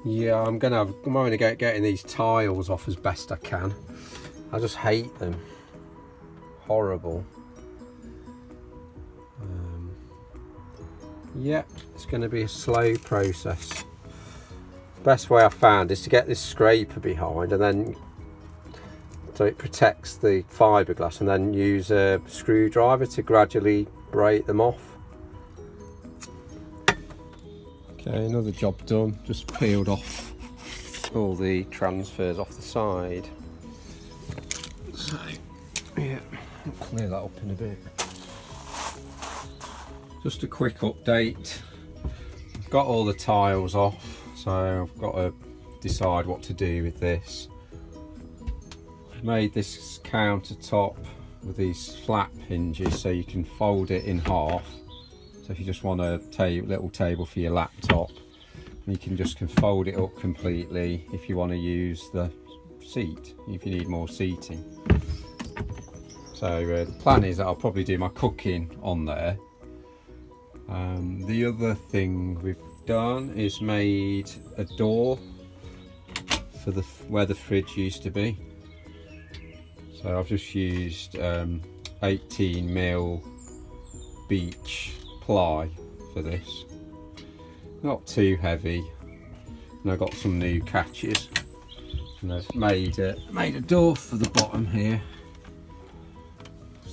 Yeah, I'm going to getting these tiles off as best I can. I just hate them. Horrible. Yeah, it's going to be a slow process. Best way I found is to get this scraper behind, and then so it protects the fiberglass, and then use a screwdriver to gradually break them off. Okay, another job done. Just peeled off all the transfers off the side. So yeah, I'll clear that up in a bit. Just a quick update. I've got all the tiles off, so I've got to decide what to do with this. I've made this countertop with these flap hinges so you can fold it in half. So if you just want a little table for your laptop, you can fold it up completely if you want to use the seat, if you need more seating. So the plan is that I'll probably do my cooking on there. The other thing we've done is made a door for where the fridge used to be. So I've just used 18mm beech ply for this. Not too heavy, and I've got some new catches. And I've made a door for the bottom here.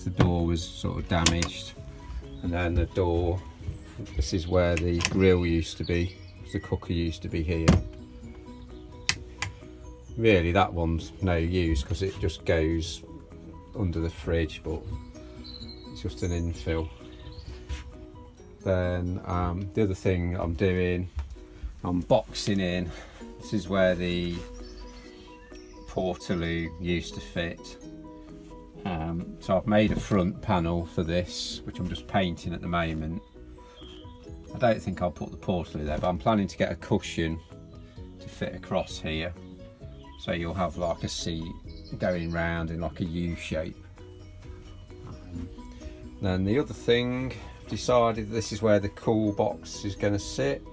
The door was sort of damaged, and then the door. This is where the grill used to be. The cooker used to be here. Really, that one's no use because it just goes under the fridge, but it's just an infill. Then the other thing I'm doing, I'm boxing in. This is where the portaloo used to fit. So I've made a front panel for this, which I'm just painting at the moment. I don't think I'll put the portaloo there, but I'm planning to get a cushion to fit across here. So you'll have like a seat going round in like a U shape. Then the other thing, I've decided this is where the cool box is going to sit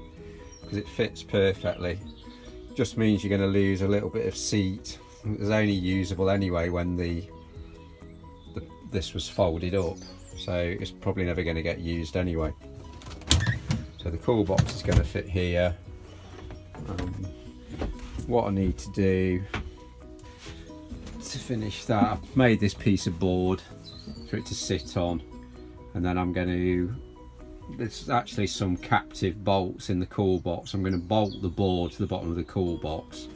because it fits perfectly. Just means you're going to lose a little bit of seat. It's only usable anyway when this was folded up, so it's probably never going to get used anyway. So the cool box is going to fit here. What I need to do to finish that, I've made this piece of board for it to sit on, and then I'm going to, there's actually some captive bolts in the cool box. I'm going to bolt the board to the bottom of the cool box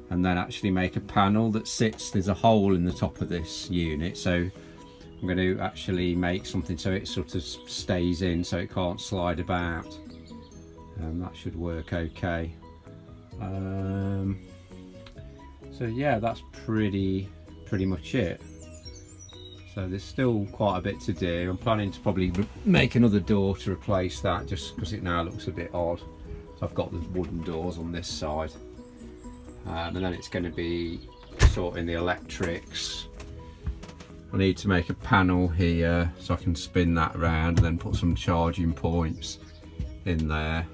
and then actually make a panel that sits, there's a hole in the top of this unit, so I'm going to actually make something so it sort of stays in so it can't slide about. That should work okay. So yeah, that's pretty much it. So there's still quite a bit to do. I'm planning to probably make another door to replace that, just because it now looks a bit odd. So I've got the wooden doors on this side, and then it's going to be sorting the electrics. I need to make a panel here so I can spin that around and then put some charging points in there.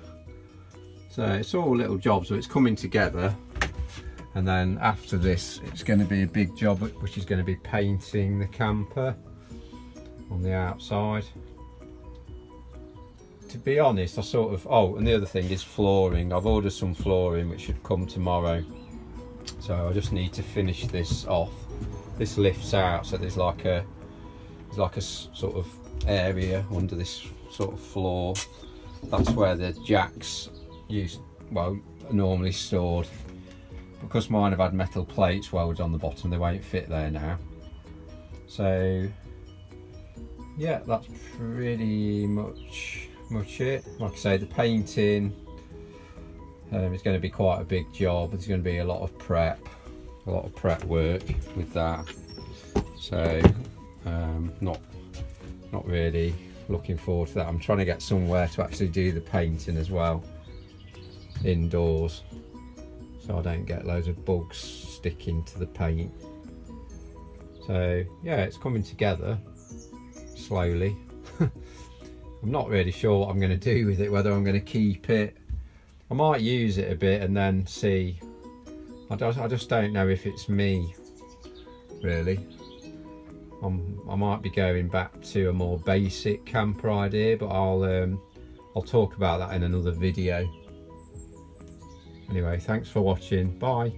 So it's all little jobs, so it's coming together. And then after this, it's going to be a big job, which is going to be painting the camper on the outside. To be honest, I sort of, oh, and the other thing is flooring. I've ordered some flooring which should come tomorrow. So I just need to finish this off. This lifts out, so there's like a sort of area under this sort of floor. That's where the jacks are normally stored. Because mine have had metal plates welded on the bottom, they won't fit there now. So yeah, that's pretty much it. Like I say, the painting is going to be quite a big job. There's going to be a lot of prep work with that. So not really looking forward to that. I'm trying to get somewhere to actually do the painting as well, indoors, so I don't get loads of bugs sticking to the paint. So yeah, it's coming together slowly. I'm not really sure what I'm going to do with it, whether I'm going to keep it I might use it a bit and then see. I just don't know if it's me, really. I might be going back to a more basic camper idea, but I'll talk about that in another video. Anyway, thanks for watching. Bye.